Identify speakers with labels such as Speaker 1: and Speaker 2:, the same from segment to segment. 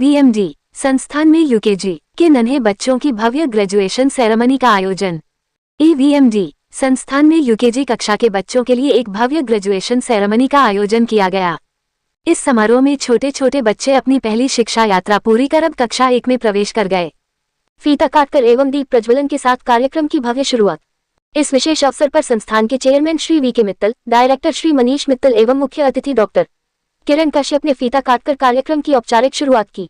Speaker 1: EVMD संस्थान में UKG के नन्हे बच्चों की भव्य ग्रेजुएशन सेरेमनी का आयोजन। EVMD संस्थान में यूकेजी कक्षा के बच्चों के लिए एक भव्य ग्रेजुएशन सेरेमनी का आयोजन किया गया। इस समारोह में छोटे छोटे बच्चे अपनी पहली शिक्षा यात्रा पूरी कर अब कक्षा 1 में प्रवेश कर गए। फीता काटकर एवं दीप प्रज्वलन के साथ कार्यक्रम की भव्य शुरुआत। इस विशेष अवसर पर संस्थान के chairman Shri VK Mittal, director Shri Manish Mittal एवं मुख्य अतिथि डॉक्टर किरण कश्यप ने फीता काटकर कार्यक्रम की औपचारिक शुरुआत की।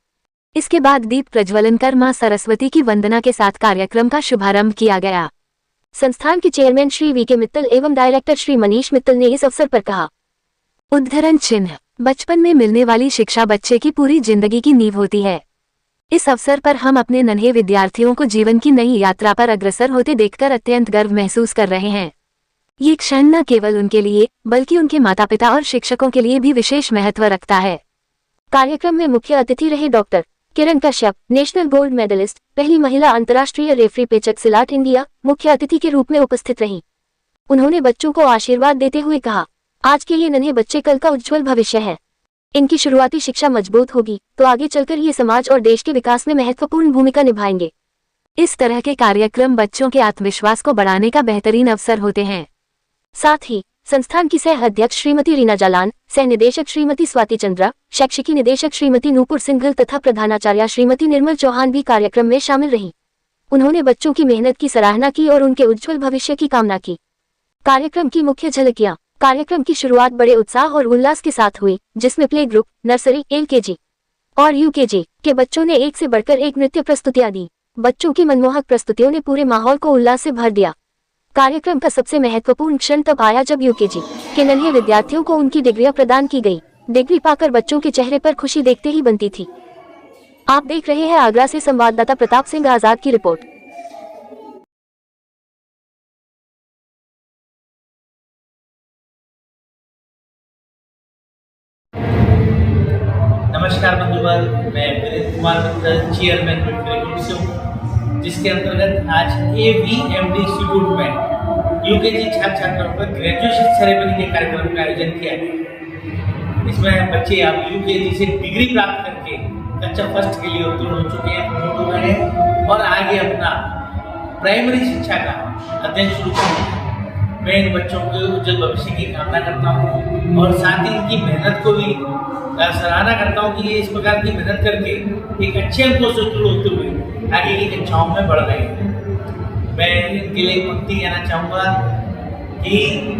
Speaker 1: इसके बाद दीप प्रज्वलन कर मां सरस्वती की वंदना के साथ कार्यक्रम का शुभारंभ किया गया। संस्थान के चेयरमैन श्री VK मित्तल एवं डायरेक्टर श्री मनीष मित्तल ने इस अवसर पर कहा, उद्धरण चिन्ह बचपन में मिलने वाली शिक्षा बच्चे की पूरी जिंदगी की नींव होती है। इस अवसर पर हम अपने नन्हे विद्यार्थियों को जीवन की नई यात्रा पर अग्रसर होते देखकर अत्यंत गर्व महसूस कर रहे हैं। ये क्षण न केवल उनके लिए बल्कि उनके माता पिता और शिक्षकों के लिए भी विशेष महत्व रखता है। कार्यक्रम में मुख्य अतिथि रहे doctor Kiran Kashyap, national gold medallist, पहली महिला अंतर्राष्ट्रीय रेफरी पेचक सिलाट इंडिया, मुख्य अतिथि के रूप में उपस्थित रही। उन्होंने बच्चों को आशीर्वाद देते हुए कहा, आज के ये नन्हे बच्चे कल का उज्जवल भविष्य है। इनकी शुरुआती शिक्षा मजबूत होगी तो आगे चलकर ये समाज और देश के विकास में महत्वपूर्ण भूमिका निभाएंगे। इस तरह के कार्यक्रम बच्चों के आत्मविश्वास को बढ़ाने का बेहतरीन अवसर होते हैं। साथ ही संस्थान की सह अध्यक्ष श्रीमती रीना जालान, सह निदेशक श्रीमती स्वाति चंद्रा, शैक्षिकी निदेशक श्रीमती नूपुर सिंघल तथा प्रधानाचार्य श्रीमती निर्मल चौहान भी कार्यक्रम में शामिल रही। उन्होंने बच्चों की मेहनत की सराहना की और उनके उज्जवल भविष्य की कामना की। कार्यक्रम की मुख्य झलकियां। कार्यक्रम की शुरुआत बड़े उत्साह और उल्लास के साथ हुई, जिसमें प्ले ग्रुप, नर्सरी, LKG और UKG के बच्चों ने एक से बढ़कर एक नृत्य प्रस्तुतियां दी। बच्चों की मनमोहक प्रस्तुतियों ने पूरे माहौल को उल्लास से भर दिया। कार्यक्रम का सबसे महत्वपूर्ण क्षण तब आया जब UKG के नन्हे विद्यार्थियों को उनकी डिग्रियां प्रदान की गई। डिग्री पाकर बच्चों के चेहरे पर खुशी देखते ही बनती थी। आप देख रहे हैं आगरा से संवाददाता प्रताप सिंह आजाद की रिपोर्ट।
Speaker 2: नमस्कार बंधुवर, मैं विनीत कुमार मित्तल, चेयरमैन ग्रुप से हूँ, जिसके अंतर्गत आज EVMD इंस्टीट्यूट में यूकेजी छात्र छात्राओं का ग्रेजुएशन सेरेमनी के कार्यक्रम का आयोजन किया गया। इसमें बच्चे अब यूकेजी से डिग्री प्राप्त करके कक्षा फर्स्ट के लिए उत्तीर्ण हो चुके हैं, प्रमोट हो गए हैं और आगे अपना प्राइमरी शिक्षा का अध्ययन शुरू करेंगे। मैं इन बच्चों के उज्जवल भविष्य की कामना करता हूँ और साथ ही इनकी मेहनत को भी सराहना करता हूँ कि ये इस प्रकार की मेहनत करके एक अच्छे अंकों से शुरू होते हुए आगे की कक्षाओं में बढ़ रहे हैं। मैं इनके लिए पंक्ति कहना चाहूँगा कि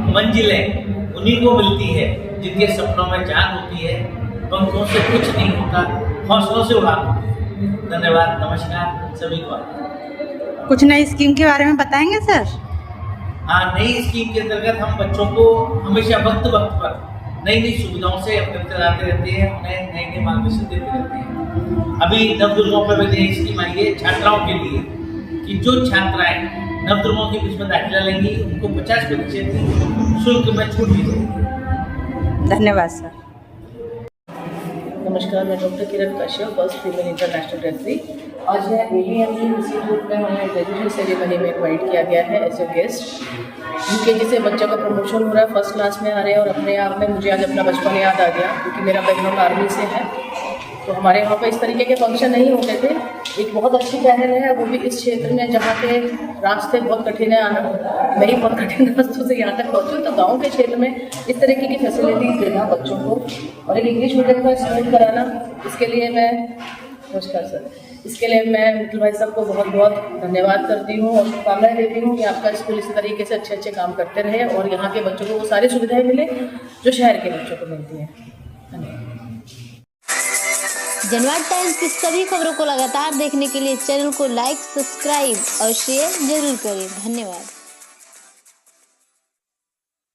Speaker 2: मंजिलें उन्हीं को मिलती है जिनके सपनों में जान होती है, पंखों से कुछ नहीं होता, हौसलों से उड़ान होती है। धन्यवाद, नमस्कार सभी को।
Speaker 3: कुछ नई स्कीम के बारे में बताएंगे सर?
Speaker 2: हाँ, नई स्कीम के अंतर्गत हम बच्चों को हमेशा वक्त वक्त पर नई नई सुविधाओं से अवगत कराते रहते हैं, उन्हें नए नए मार्गदर्शन देते रहते हैं। अभी नवदुर्गों पर भी नई स्कीम आई है छात्राओं के लिए कि जो छात्राएं नवदुर्गों के बीच में दाखिला लेंगी उनको 50% शुल्क में छूट दी जाएगी।
Speaker 3: धन्यवाद सर।
Speaker 4: नमस्कार, मैं doctor Kiran Kashyap, first female international referee. आज है EVMD इंस्टीट्यूट में हमें ग्रेजुएशन सेरेमनी में इन्वाइट किया गया है एज ए गेस्ट। UKG से बच्चों का प्रमोशन हो रहा है, फर्स्ट क्लास में आ रहे हैं और अपने आप में मुझे आज अपना बचपन याद आ गया क्योंकि मेरा बैकग्राउंड आर्मी से है। तो हमारे यहाँ पर इस तरीके के फंक्शन नहीं होते थे। एक बहुत अच्छी पहल है, वो भी इस क्षेत्र में जहाँ के रास्ते बहुत कठिन है आना। मैं ही बहुत कठिन रास्तों से यहाँ तक पहुँचूँ, तो गाँव के क्षेत्र में इस तरीके की फैसिलिटीज़ देना बच्चों को और एक इंग्लिश मीडियम का स्कूल कराना, इसके लिए मैं नमस्कार सर, इसके लिए मैं मित्तल भाई साहब को बहुत बहुत धन्यवाद करती हूँ और शुभकामनाएं देती हूँ कि आपका स्कूल इसी तरीके से अच्छे अच्छे काम करते रहे और यहाँ के बच्चों को वो सारी सुविधाएं मिले जो शहर के बच्चों को मिलती हैं। धन्यवाद।
Speaker 5: जनवाद टाइम्स की सभी खबरों को लगातार देखने के लिए चैनल को लाइक, सब्सक्राइब और शेयर जरूर करें। धन्यवाद।